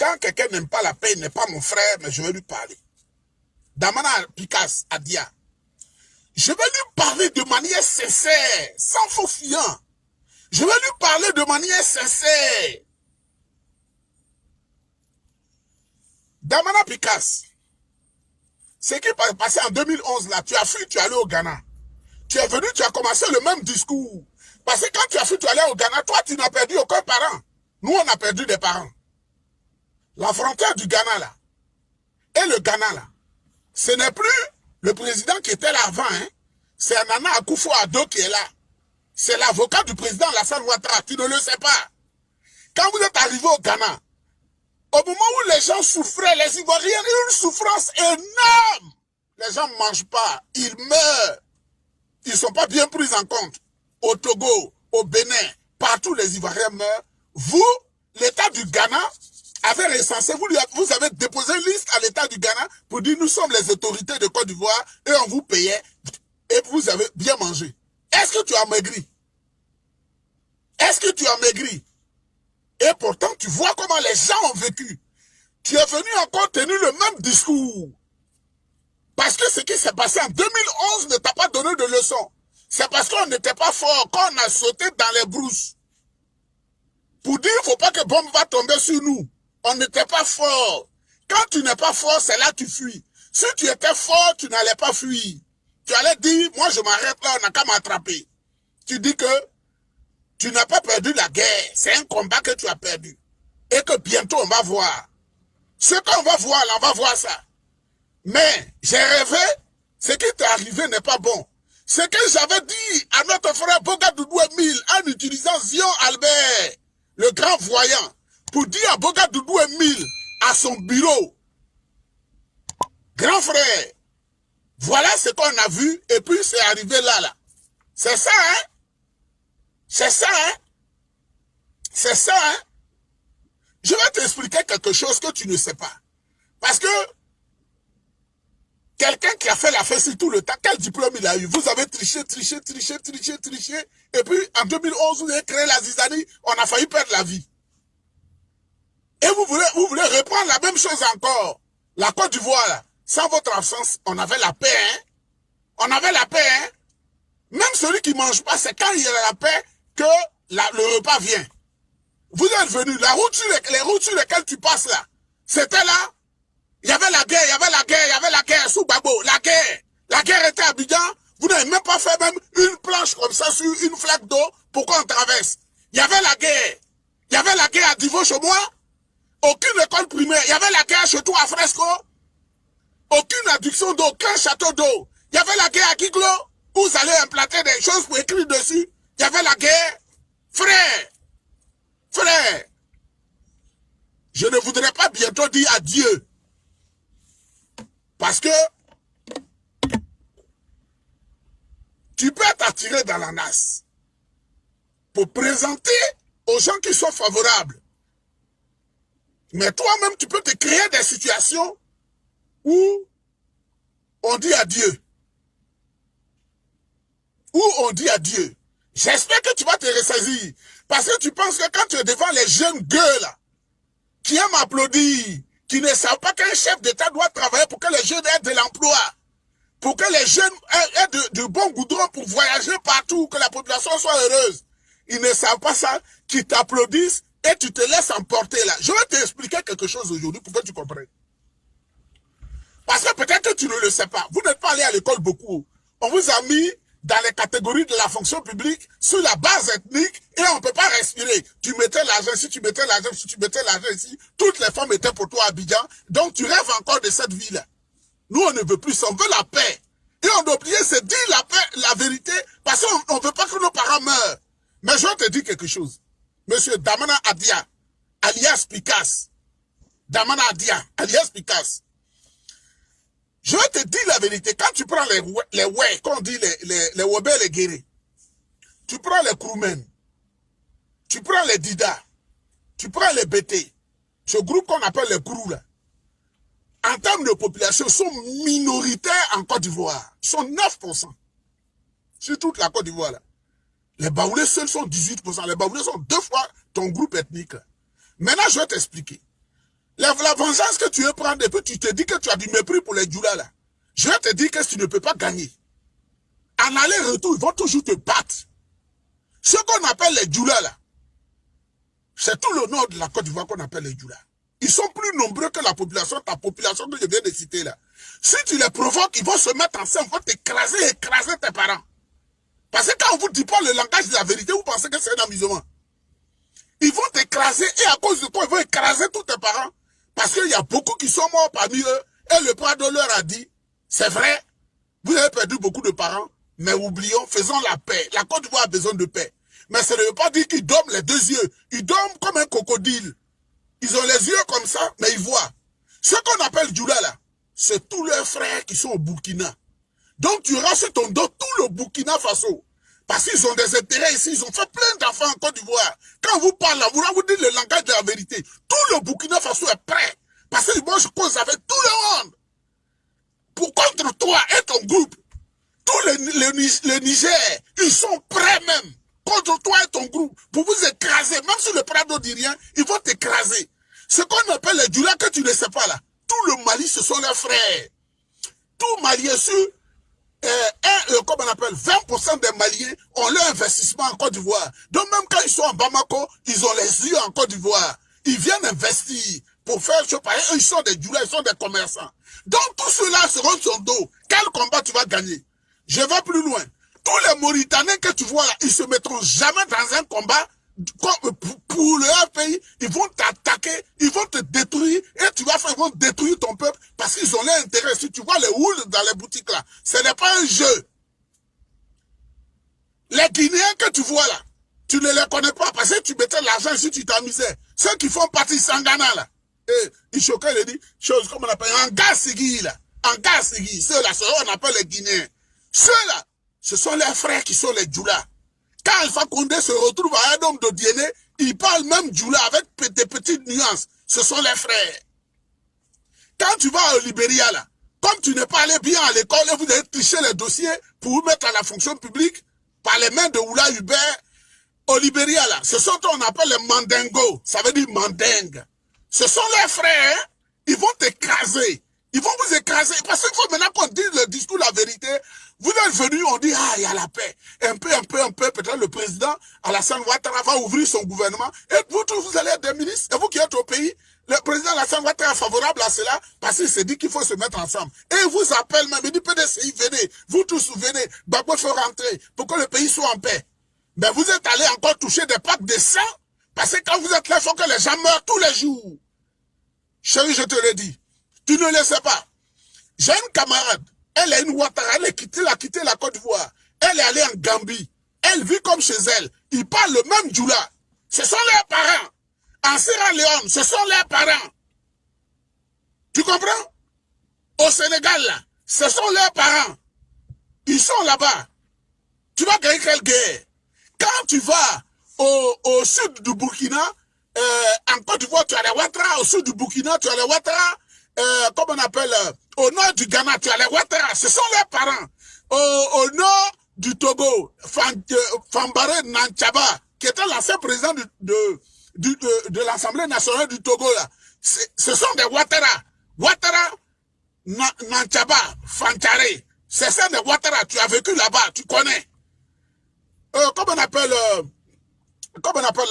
quand quelqu'un n'aime pas la paix, il n'est pas mon frère, mais je vais lui parler. Damana Picasse Adia. Je vais lui parler de manière sincère, sans faux fuyant. Je vais lui parler de manière sincère. Damana Picasse, ce qui est passé en 2011 là, tu as fui, tu es allé au Ghana. Tu es venu, tu as commencé le même discours. Parce que quand tu as fui, tu es allé au Ghana, toi tu n'as perdu aucun parent. Nous on a perdu des parents. La frontière du Ghana là, et le Ghana là, ce n'est plus le président qui était là avant, hein. C'est Nana Akufo-Addo qui est là. C'est l'avocat du président Alassane Ouattara, tu ne le sais pas. Quand vous êtes arrivé au Ghana, au moment où les gens souffraient, les Ivoiriens, une souffrance énorme. Les gens ne mangent pas, ils meurent. Ils ne sont pas bien pris en compte. Au Togo, au Bénin, partout les Ivoiriens meurent. Vous, l'État du Ghana, avez recensé, vous avez déposé une liste à l'État du Ghana pour dire nous sommes les autorités de Côte d'Ivoire et on vous payait et vous avez bien mangé. Est-ce que tu as maigri? Est-ce que tu as maigri? Et pourtant, tu vois comment les gens ont vécu. Tu es venu encore tenir le même discours. Parce que ce qui s'est passé en 2011 ne t'a pas donné de leçon. C'est parce qu'on n'était pas fort quand on a sauté dans les brousses. Pour dire qu'il ne faut pas que bombe va tomber sur nous. On n'était pas fort. Quand tu n'es pas fort, c'est là que tu fuis. Si tu étais fort, tu n'allais pas fuir. Tu allais dire, moi je m'arrête là, on n'a qu'à m'attraper. Tu dis que tu n'as pas perdu la guerre. C'est un combat que tu as perdu. Et que bientôt on va voir. Ce qu'on va voir là, on va voir ça. Mais j'ai rêvé, ce qui t'est arrivé n'est pas bon. Ce que j'avais dit à notre frère Bogadoudou Emile en utilisant Zion Albert, le grand voyant, pour dire à Bogadoudou Emile, à son bureau, grand frère, voilà ce qu'on a vu et puis c'est arrivé là. C'est ça, hein? C'est ça, hein? C'est ça, hein? Je vais t'expliquer quelque chose que tu ne sais pas. Parce que quelqu'un qui a fait la fête tout le temps, quel diplôme il a eu? Vous avez triché. Et puis, en 2011, vous avez créé la zizanie, on a failli perdre la vie. Et vous voulez reprendre la même chose encore. La Côte d'Ivoire, là, sans votre absence, on avait la paix, hein? On avait la paix, hein? Même celui qui ne mange pas, c'est quand il y a la paix que le repas vient. Vous êtes venus, les routes sur lesquelles tu passes là, c'était là. Il y avait la guerre sous Gbagbo, la guerre était à Abidjan, vous n'avez même pas fait même une planche comme ça sur une flaque d'eau pour qu'on traverse. Il y avait la guerre à Divo chez moi, aucune école primaire, il y avait la guerre chez toi à Fresco, aucune adduction d'eau, aucun château d'eau. Il y avait la guerre à Kiglo, où vous allez implanter des choses pour écrire dessus. Il y avait la guerre, frère, je ne voudrais pas bientôt dire adieu. Parce que tu peux t'attirer dans la nasse pour présenter aux gens qui sont favorables. Mais toi-même, tu peux te créer des situations où on dit adieu. J'espère que tu vas te ressaisir. Parce que tu penses que quand tu es devant les jeunes gueux là, qui aiment applaudir, qui ne savent pas qu'un chef d'État doit travailler pour que les jeunes aient de l'emploi, pour que les jeunes aient de bons goudrons pour voyager partout, que la population soit heureuse. Ils ne savent pas ça, qui t'applaudissent et tu te laisses emporter là. Je vais t'expliquer quelque chose aujourd'hui pour que tu comprennes. Parce que peut-être que tu ne le sais pas. Vous n'êtes pas allé à l'école beaucoup. On vous a mis dans les catégories de la fonction publique sur la base ethnique et on ne peut pas respirer. Tu mettais l'argent ici, tu mettais l'argent ici. Toutes les femmes étaient pour toi à Abidjan. Donc tu rêves encore de cette vie-là. Nous, on ne veut plus ça. On veut la paix. Et on doit oublier, c'est dire la paix, la vérité, parce qu'on ne veut pas que nos parents meurent. Mais je vais te dire quelque chose. Monsieur Damana Adia, alias Picasse. Damana Adia, alias Picasse. Je vais te dire la vérité. Quand tu prends les ouais, quand on dit les Wobé et les Guéré, tu prends les Kroumen, tu prends les Dida, tu prends les BT, ce groupe qu'on appelle les Kourou là, en termes de population, sont minoritaires en Côte d'Ivoire. Ils sont 9%. Sur toute la Côte d'Ivoire là. Les Baoulés seuls sont 18%. Les Baoulés sont 2 fois ton groupe ethnique. Maintenant, je vais t'expliquer. La vengeance que tu veux prendre, et puis tu te dis que tu as du mépris pour les Djoula là. Je vais te dire que tu ne peux pas gagner. En aller-retour, ils vont toujours te battre. Ce qu'on appelle les Djoula là, c'est tout le nord de la Côte d'Ivoire qu'on appelle les Djoula. Ils sont plus nombreux que la population, ta population que je viens de citer là. Si tu les provoques, ils vont se mettre ensemble, ils vont t'écraser, écraser tes parents. Parce que quand on vous dit pas le langage de la vérité, vous pensez que c'est un amusement. Ils vont t'écraser et à cause de toi, ils vont écraser tous tes parents. Parce qu'il y a beaucoup qui sont morts parmi eux. Et le Prado leur a dit, c'est vrai, vous avez perdu beaucoup de parents, mais oublions, faisons la paix. La Côte d'Ivoire a besoin de paix. Mais ça ne veut pas dire qu'ils dorment les deux yeux. Ils dorment comme un crocodile. Ils ont les yeux comme ça, mais ils voient. Ce qu'on appelle Djoula là, c'est tous leurs frères qui sont au Burkina. Donc tu auras sur ton dos tout le Burkina Faso. Parce qu'ils ont des intérêts ici, ils ont fait plein d'enfants en Côte d'Ivoire. Quand vous parlez là, vous dites le langage de la vérité. Tout le Burkina Faso est prêt. Parce que moi je cause avec tout le monde. Pour contre toi et ton groupe. Tous les Niger, ils sont prêts même. Contre toi et ton groupe. Pour vous écraser. Même si le Prado dit rien, ils vont t'écraser. Ce qu'on appelle les Djoula que tu ne sais pas là. Tout le Mali, ce sont leurs frères. Tout Malien sur comme on appelle, 20% des Maliens ont leur investissement en Côte d'Ivoire. Donc même quand ils sont en Bamako, ils ont les yeux en Côte d'Ivoire. Ils viennent investir pour faire ce pareil. Ils sont des Djoula, ils sont des commerçants. Donc tous ceux-là seront sur son dos. Quel combat tu vas gagner? Je vais plus loin. Tous les Mauritaniens que tu vois là, ils se mettront jamais dans un combat pour leur pays. Ils vont t'attaquer, ils vont te détruire et tu vas faire, ils vont détruire ton peuple parce qu'ils ont leur intérêt. Si tu vois les houles dans les boutiques là, ce n'est pas un jeu. Les Guinéens que tu vois là, tu ne les connais pas parce que tu mettais l'argent si tu t'amusais. Ceux qui font partie Sangana là, et ils choquaient, ils disent, chose comme on appelle, en Gassigui là, en Gassigui, ceux-là, on appelle les Guinéens. Ceux-là, ce sont les frères qui sont les Djoula. Quand Alpha Condé se retrouve à un homme de Diéné, il parle même Djoula avec des petites nuances. Ce sont les frères. Quand tu vas au Libéria là, comme tu n'es pas allé bien à l'école et vous avez triché les dossiers pour vous mettre à la fonction publique par les mains de Oula Hubert, au Libéria là, ce sont ce qu'on appelle les Mandingo. Ça veut dire Mandingue. Ce sont les frères, hein? Ils vont t'écraser. Ils vont vous écraser. Parce qu'il faut maintenant qu'on dise le discours, la vérité. Vous êtes venus, on dit, ah, il y a la paix. Un peu, peut-être le président Alassane Ouattara va ouvrir son gouvernement. Et vous tous, vous allez être des ministres. Et vous qui êtes au pays, le président Alassane Ouattara est favorable à cela parce qu'il s'est dit qu'il faut se mettre ensemble. Et il vous appelle même, il dit, PDCI, venez. Vous tous, venez. Gbagbo faut rentrer pour que le pays soit en paix. Mais vous êtes allés encore toucher des packs de sang parce que quand vous êtes là, il faut que les gens meurent tous les jours. Chérie, je te le dis. Tu ne le sais pas. J'ai une camarade. Elle est une Ouattara. Elle a quitté la Côte d'Ivoire. Elle est allée en Gambie. Elle vit comme chez elle. Ils parlent le même Djoula. Ce sont leurs parents. En Sierra Leone, ce sont leurs parents. Tu comprends? Au Sénégal, là, ce sont leurs parents. Ils sont là-bas. Tu vas gagner quelle guerre? Quand tu vas au sud du Burkina, en Côte d'Ivoire, tu as les Ouattara. Au sud du Burkina, tu as les Ouattara. Comme on appelle, au nord du Ghana, tu as les Ouattara. Ce sont leurs parents. Au nord du Togo, Fambaré Nanchaba, qui était l'ancien président de l'Assemblée nationale du Togo, là. Ce sont des Ouattara. Ouattara, Nanchaba, Fanchare. C'est ça des Ouattara. Tu as vécu là-bas, tu connais. Comme on appelle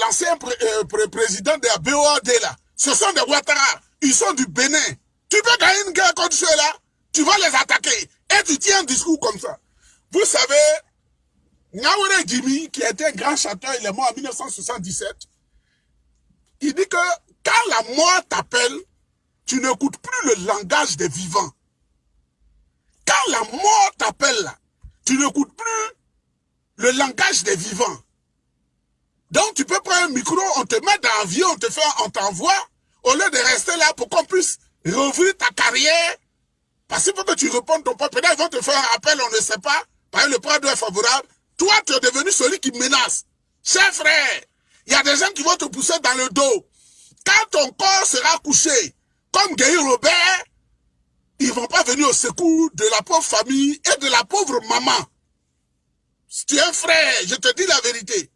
l'ancien président de la BOAD là, ce sont des Ouattara, ils sont du Bénin. Tu peux gagner une guerre contre ceux-là, tu vas les attaquer et tu tiens un discours comme ça. Vous savez, Ngaouré Jimmy, qui était un grand chanteur, il est mort en 1977, il dit que quand la mort t'appelle, tu n'écoutes plus le langage des vivants. Quand la mort t'appelle là, tu n'écoutes plus le langage des vivants. Donc tu peux prendre un micro, on te met dans l'avion, on t'envoie, au lieu de rester là pour qu'on puisse rouvrir ta carrière, parce qu'il faut que tu répondes ton peuple. Peut-être ils vont te faire un appel, on ne sait pas, parce que le Prado est favorable. Toi, tu es devenu celui qui menace. Cher frère, il y a des gens qui vont te pousser dans le dos. Quand ton corps sera couché, comme Guy Robert, ils ne vont pas venir au secours de la pauvre famille et de la pauvre maman. Si tu es un frère, je te dis la vérité.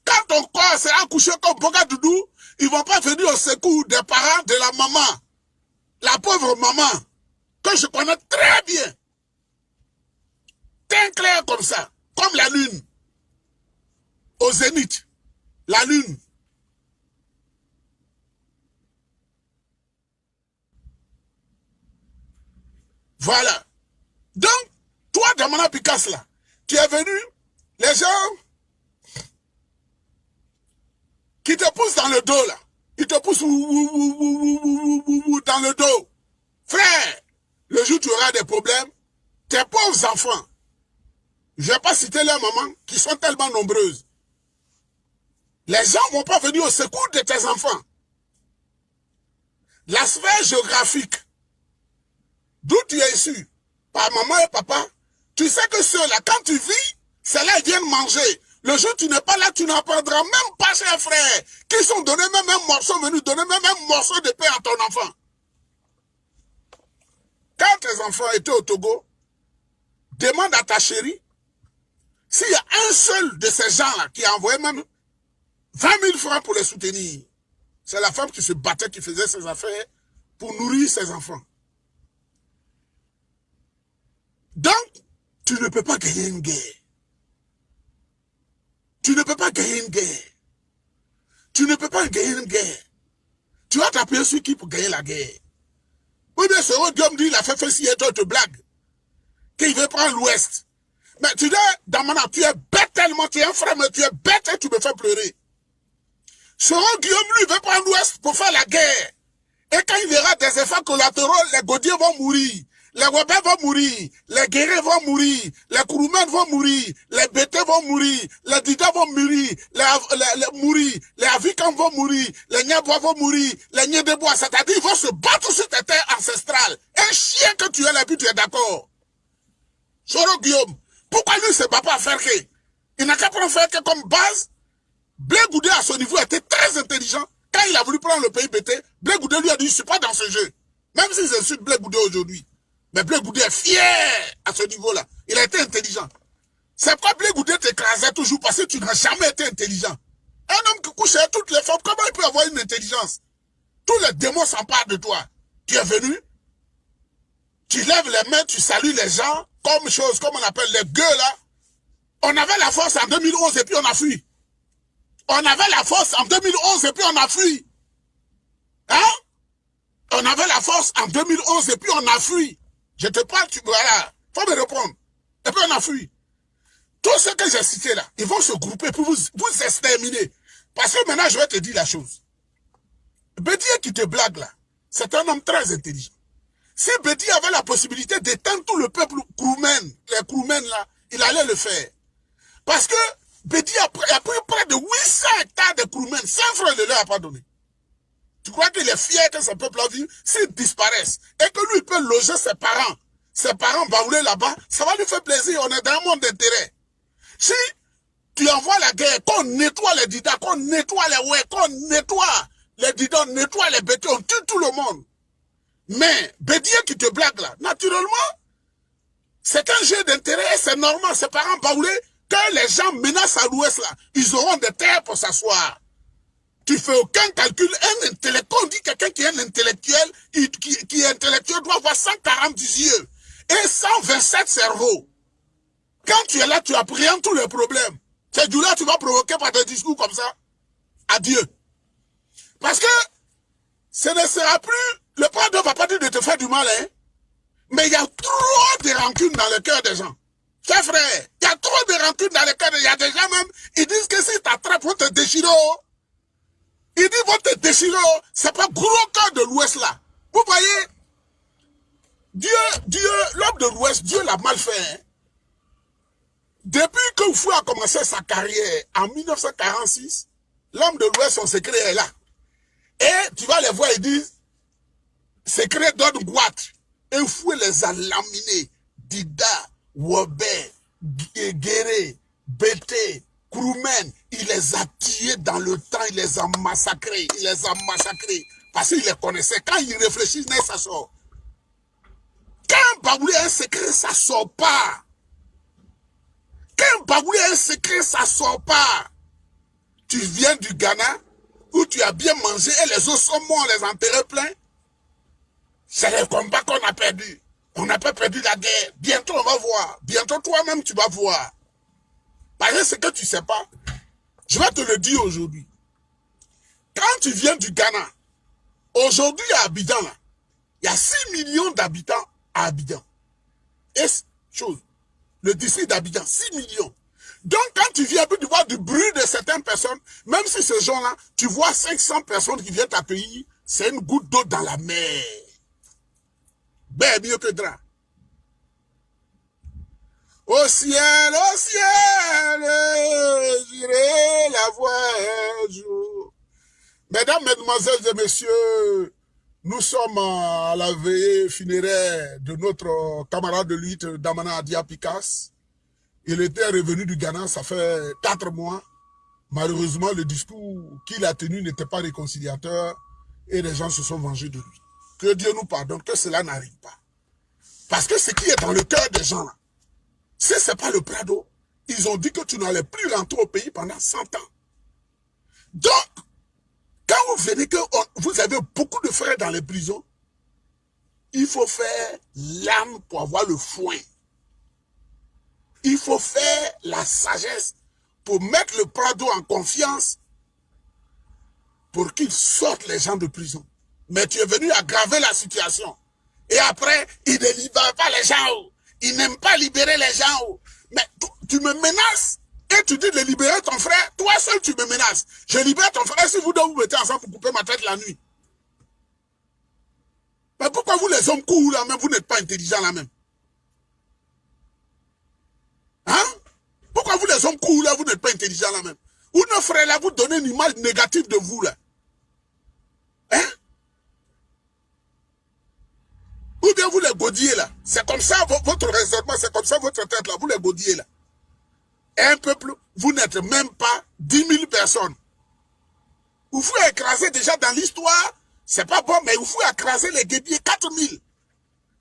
Quand ton corps sera couché comme Bogadoudou, Ils ne vont pas venir au secours des parents de la maman. La pauvre maman, que je connais très bien. Teint clair comme ça, comme la lune. Au zénith, la lune. Voilà. Donc, toi, Damana Picasse, là, tu es venu, les gens qui te poussent dans le dos, là, ils te poussent dans le dos. Frère, le jour où tu auras des problèmes, tes pauvres enfants, je ne vais pas citer leurs mamans, qui sont tellement nombreuses. Les gens ne vont pas venir au secours de tes enfants. La sphère géographique, d'où tu es issu, par maman et papa, tu sais que ceux-là, quand tu vis, ceux-là, ils viennent manger. Le jour où tu n'es pas là, tu n'apprendras même pas, chers frères, qui sont donnés même un morceau, venus donner même un morceau de pain à ton enfant. Quand tes enfants étaient au Togo, demande à ta chérie, s'il y a un seul de ces gens-là qui a envoyé même 20 000 francs pour les soutenir, c'est la femme qui se battait, qui faisait ses affaires pour nourrir ses enfants. Donc, tu ne peux pas gagner une guerre. Tu ne peux pas gagner une guerre. Tu ne peux pas gagner une guerre. Tu vas t'appuyer sur qui pour gagner la guerre? Oui, bien sûr, Guillaume dit, il a fait si et toi te blague. Qu'il veut prendre l'Ouest. Mais tu dis, Damana, tu es bête tellement, tu es un frère, mais tu es bête et tu me fais pleurer. Soro Guillaume, lui, veut prendre l'Ouest pour faire la guerre. Et quand il verra des effets collatéraux, les Gaudiers vont mourir. Les Wabais vont mourir, les Guérés vont mourir, les Kouroumènes vont mourir, les Bétés vont mourir, les Dida vont mourir, les Avikans vont mourir, les Niabois vont mourir, les Niedebois, c'est-à-dire ils vont se battre sur tes terres ancestrales. Un chien que tu es là, puis tu es d'accord. Soro Guillaume, pourquoi lui ne se bat pas à Ferké? Il n'a qu'à prendre Ferké comme base. Blé Goudé à son niveau était très intelligent. Quand il a voulu prendre le pays Bété, Blé Goudé lui a dit, je ne suis pas dans ce jeu. Même s'ils insultent Blé Goudé aujourd'hui. Mais Blé Goudé est fier à ce niveau-là. Il a été intelligent. C'est pourquoi Blé Goudé t'écrasait toujours parce que tu n'as jamais été intelligent. Un homme qui couche avec toutes les femmes, comment il peut avoir une intelligence? Tous les démons s'emparent de toi. Tu es venu, tu lèves les mains, tu salues les gens, comme on appelle les gueux là. On avait la force en 2011 et puis on a fui. On avait la force en 2011 et puis on a fui. Hein? On avait la force en 2011 et puis on a fui. Je te parle, voilà, faut me répondre. Et puis on a fui. Tout ce que j'ai cité là, ils vont se grouper pour vous exterminer. Parce que maintenant, je vais te dire la chose. Bédié qui te blague là, c'est un homme très intelligent. Si Bédié avait la possibilité d'éteindre tout le peuple Kouroumène, les Kouroumènes là, il allait le faire. Parce que Bédié a pris près de 800 hectares de Kouroumènes, 5 francs ne leur a pas donné. Tu crois qu'il est fier que ce peuple-là vive? S'ils disparaissent et que lui il peut loger ses parents baoulés là-bas, ça va lui faire plaisir. On est dans un monde d'intérêt. Si tu envoies la guerre, qu'on nettoie les Didas, qu'on nettoie les Oué, qu'on nettoie les Didas, on nettoie les Bétés, on tue tout le monde. Mais Bédié qui te blague là, naturellement, c'est un jeu d'intérêt, c'est normal. Ses parents baoulés, que les gens menacent à l'Ouest là, ils auront des terres pour s'asseoir. Tu fais aucun calcul. Un intellectuel, on dit quelqu'un qui est un intellectuel, qui est intellectuel doit avoir 140 yeux et 127 cerveaux. Quand tu es là, tu appréhendes tous les problèmes. C'est du là tu vas provoquer par des discours comme ça. Adieu. Parce que ce ne sera plus, le père ne va pas dire de te faire du mal, hein. Mais il y a trop de rancune dans le cœur des gens. Chers frères, il y a trop de rancune dans le cœur des gens. Il y a des gens même, ils disent que si t'attrapes, vont te déchirer. Ils disent vont te déchirer. C'est pas gros cœur de l'Ouest là. Vous voyez, Dieu, l'homme de l'Ouest, Dieu l'a mal fait. Hein? Depuis que Oufou a commencé sa carrière en 1946, l'homme de l'Ouest, son secret est là. Et tu vas les voir, ils disent, secret donne boîte. Et Oufou les a laminés. Dida, Wobé, Guéré, Bété, Kouroumène, il les a tués dans le temps, il les a massacrés, parce qu'il les connaissait. Quand il réfléchit, ça sort. Quand Baoulé a un secret, ça sort pas. Quand Baoulé a un secret, ça sort pas. Tu viens du Ghana, où tu as bien mangé et les autres sont morts, les enterrés pleins. C'est le combat qu'on a perdu. On n'a pas perdu la guerre. Bientôt, on va voir. Bientôt, toi-même, tu vas voir. Parce que ce que tu ne sais pas, je vais te le dire aujourd'hui. Quand tu viens du Ghana, aujourd'hui à Abidjan, là, il y a 6 millions d'habitants à Abidjan. Et chose, le district d'Abidjan, 6 millions. Donc, quand tu viens, tu vois du bruit de certaines personnes, même si ces gens-là, tu vois 500 personnes qui viennent t'accueillir, c'est une goutte d'eau dans la mer. Ben, mieux que drap. Au ciel, j'irai la voir un jour. Mesdames, mesdemoiselles et messieurs, nous sommes à la veillée funéraire de notre camarade de lutte, Damana Adia Pikas. Il était revenu du Ghana, ça fait 4 mois. Malheureusement, le discours qu'il a tenu n'était pas réconciliateur et les gens se sont vengés de lui. Que Dieu nous pardonne, que cela n'arrive pas. Parce que ce qui est dans le cœur des gens là, si ce n'est pas le Prado, ils ont dit que tu n'allais plus rentrer au pays pendant 100 ans. Donc, quand vous venez que vous avez beaucoup de frères dans les prisons, il faut faire l'âme pour avoir le foin. Il faut faire la sagesse pour mettre le Prado en confiance pour qu'il sorte les gens de prison. Mais tu es venu aggraver la situation. Et après, il ne libère pas les gens. Il n'aime pas libérer les gens. Mais tu me menaces et tu dis de libérer ton frère. Toi seul, tu me menaces. Je libère ton frère si vous deux vous mettez ensemble pour couper ma tête la nuit. Mais pourquoi vous les hommes courts là même, vous n'êtes pas intelligents là même? Hein? Pourquoi vous les hommes courts là, vous n'êtes pas intelligents là même? Ou nos frères là, vous donnez une image négative de vous là. Hein? Ou bien vous les gaudiez là. C'est comme ça votre raisonnement, c'est comme ça votre tête là, vous les gaudiez là. Et un peuple, vous n'êtes même pas 10 000 personnes. Vous pouvez écraser déjà dans l'histoire, c'est pas bon, mais vous pouvez écraser les guébiers 4 000.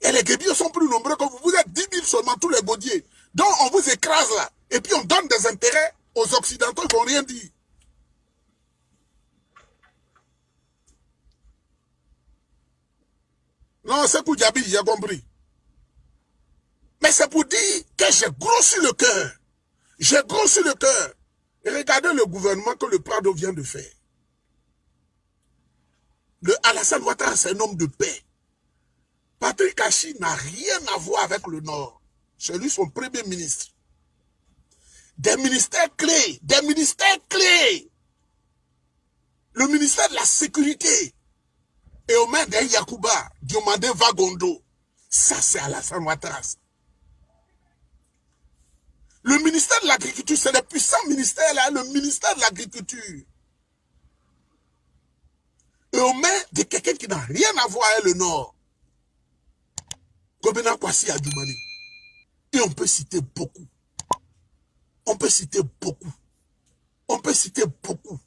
Et les guébiers sont plus nombreux que vous. Vous êtes 10 000 seulement, tous les gaudiers. Donc on vous écrase là. Et puis on donne des intérêts aux Occidentaux, ils ne vont rien dire. Non, c'est pour Djabi, j'ai compris. Mais c'est pour dire que j'ai grossi le cœur. J'ai grossi le cœur. Et regardez le gouvernement que le Prado vient de faire. Le Alassane Ouattara, c'est un homme de paix. Patrick Hachi n'a rien à voir avec le Nord. C'est lui son premier ministre. Des ministères clés, des ministères clés. Le ministère de la Sécurité. Et au main d'un Yacouba, Diomande Vagondo. Ça, c'est Alassane Ouattara. Le ministère de l'Agriculture, c'est le puissant ministère là, le ministère de l'Agriculture. Et aux mains de quelqu'un qui n'a rien à voir avec le Nord. Gobena Kwasi Adjoumani. Et on peut citer beaucoup. On peut citer beaucoup. On peut citer beaucoup.